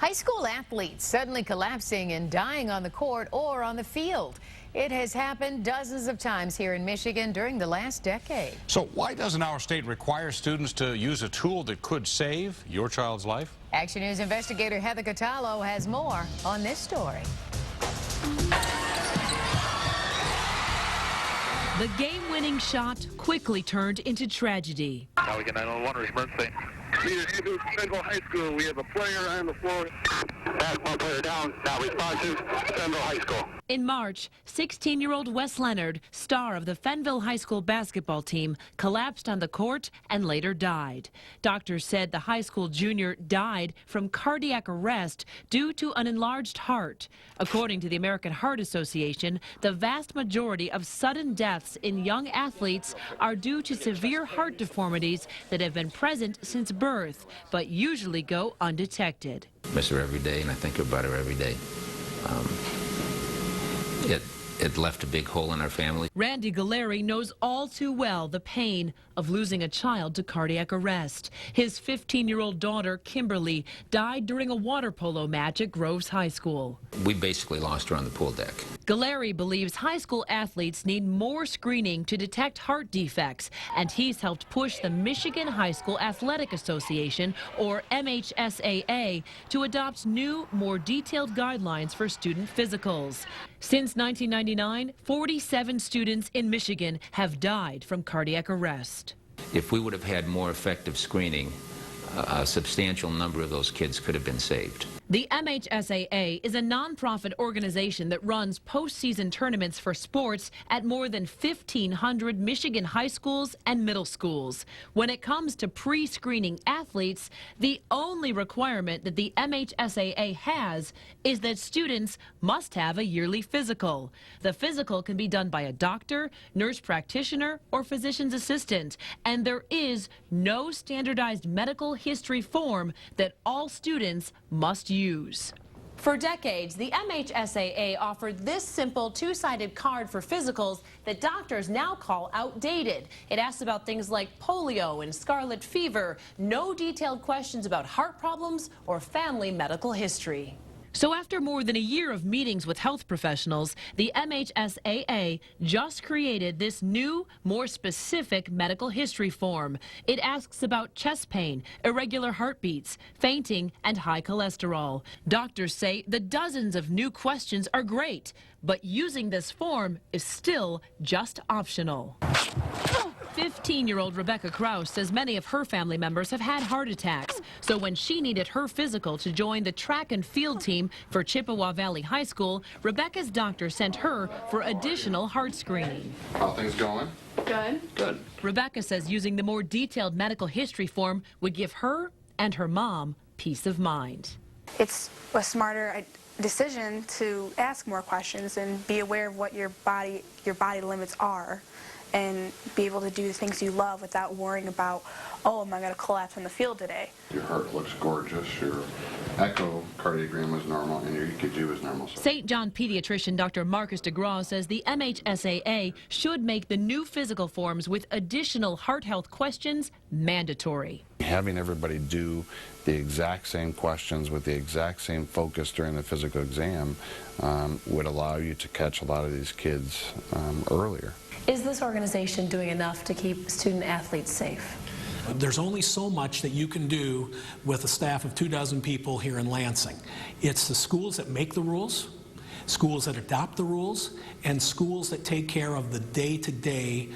High school athletes suddenly collapsing and dying on the court or on the field. It has happened dozens of times here in Michigan during the last decade. So why doesn't our state require students to use a tool that could save your child's life? Action News investigator Heather Catallo has more on this story. The game-winning shot quickly turned into tragedy. Now we get 911 emergency. Leader, Fenville High School, we have a player on the floor. Basketball player down, now responsive, Fenville High School. In March, 16-year-old Wes Leonard, star of the Fenville High School basketball team, collapsed on the court and later died. Doctors said the high school junior died from cardiac arrest due to an enlarged heart. According to the American Heart Association, the vast majority of sudden deaths in young athletes are due to severe heart deformities that have been present since birth, but usually go undetected. Miss her every day, and I think about her every day. It left a big hole in our family. Randy Galleri knows all too well the pain of losing a child to cardiac arrest. His 15-year-old daughter, Kimberly, died during a water polo match at Groves High School. We basically lost her on the pool deck. Galleri believes high school athletes need more screening to detect heart defects, and he's helped push the Michigan High School Athletic Association, or MHSAA, to adopt new, more detailed guidelines for student physicals. Since 1999, 47 students in Michigan have died from cardiac arrest. If we would have had more effective screening, a substantial number of those kids could have been saved. The MHSAA is a nonprofit organization that runs postseason tournaments for sports at more than 1,500 Michigan high schools and middle schools. When it comes to pre-screening athletes, the only requirement that the MHSAA has is that students must have a yearly physical. The physical can be done by a doctor, nurse practitioner, or physician's assistant, and there is no standardized medical history form that all students must use. For decades, the MHSAA offered this simple two-sided card for physicals that doctors now call outdated. It asks about things like polio and scarlet fever, no detailed questions about heart problems or family medical history. So after more than a year of meetings with health professionals, the MHSAA just created this new, more specific medical history form. It asks about chest pain, irregular heartbeats, fainting, and high cholesterol. Doctors say the dozens of new questions are great, but using this form is still just optional. 15-year-old Rebecca Krause says many of her family members have had heart attacks. So when she needed her physical to join the track and field team for Chippewa Valley High School, Rebecca's doctor sent her for additional heart screening. How things going? Good. Good. Rebecca says using the more detailed medical history form would give her and her mom peace of mind. It's a smarter decision to ask more questions and be aware of what your body limits are, and be able to do the things you love without worrying about, oh, am I going to collapse on the field today? Your heart looks gorgeous. Your echocardiogram was normal, and your EKG was normal. St. John pediatrician Dr. Marcus DeGraw says the MHSAA should make the new physical forms with additional heart health questions mandatory. Having everybody do the exact same questions with the exact same focus during the physical exam would allow you to catch a lot of these kids earlier. Is this organization doing enough to keep student athletes safe? There's only so much that you can do with a staff of 24 people here in Lansing. It's the schools that make the rules, schools that adopt the rules, and schools that take care of the day-to-day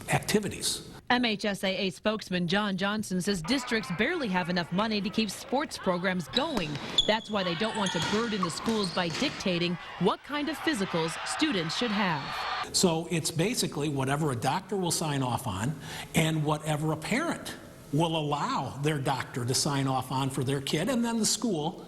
activities. MHSAA spokesman John Johnson says districts barely have enough money to keep sports programs going. That's why they don't want to burden the schools by dictating what kind of physicals students should have. So it's basically whatever a doctor will sign off on and whatever a parent will allow their doctor to sign off on for their kid, and then the school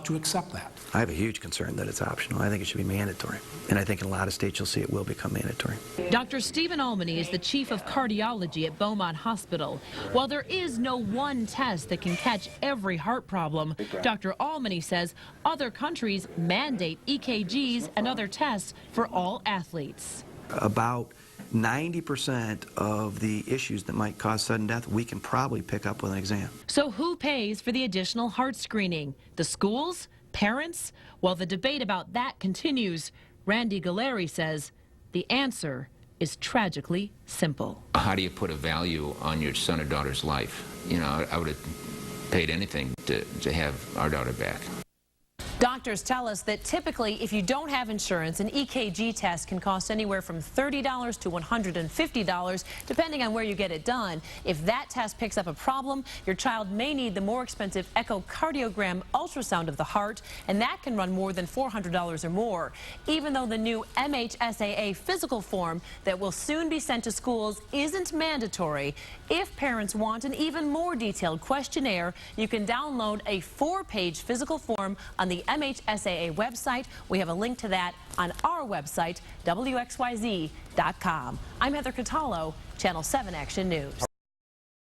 to accept that. I have a huge concern that it's optional. I think it should be mandatory. And I think in a lot of states you'll see it will become mandatory. Dr. Stephen Almany is the chief of cardiology at Beaumont Hospital. While there is no one test that can catch every heart problem, Dr. Almany says other countries mandate EKGs and other tests for all athletes. About 90% of the issues that might cause sudden death, we can probably pick up with an exam. So who pays for the additional heart screening? The schools? Parents? Well, the debate about that continues. Randy Galleri says the answer is tragically simple. How do you put a value on your son or daughter's life? You know, I would have paid anything to have our daughter back. Doctors tell us that typically, if you don't have insurance, an EKG test can cost anywhere from $30 to $150, depending on where you get it done. If that test picks up a problem, your child may need the more expensive echocardiogram ultrasound of the heart, and that can run more than $400 or more. Even though the new MHSAA physical form that will soon be sent to schools isn't mandatory, if parents want an even more detailed questionnaire, you can download a 4-page physical form on the MHSAA website. We have a link to that on our website, WXYZ.com. I'm Heather Catallo, Channel 7 Action News.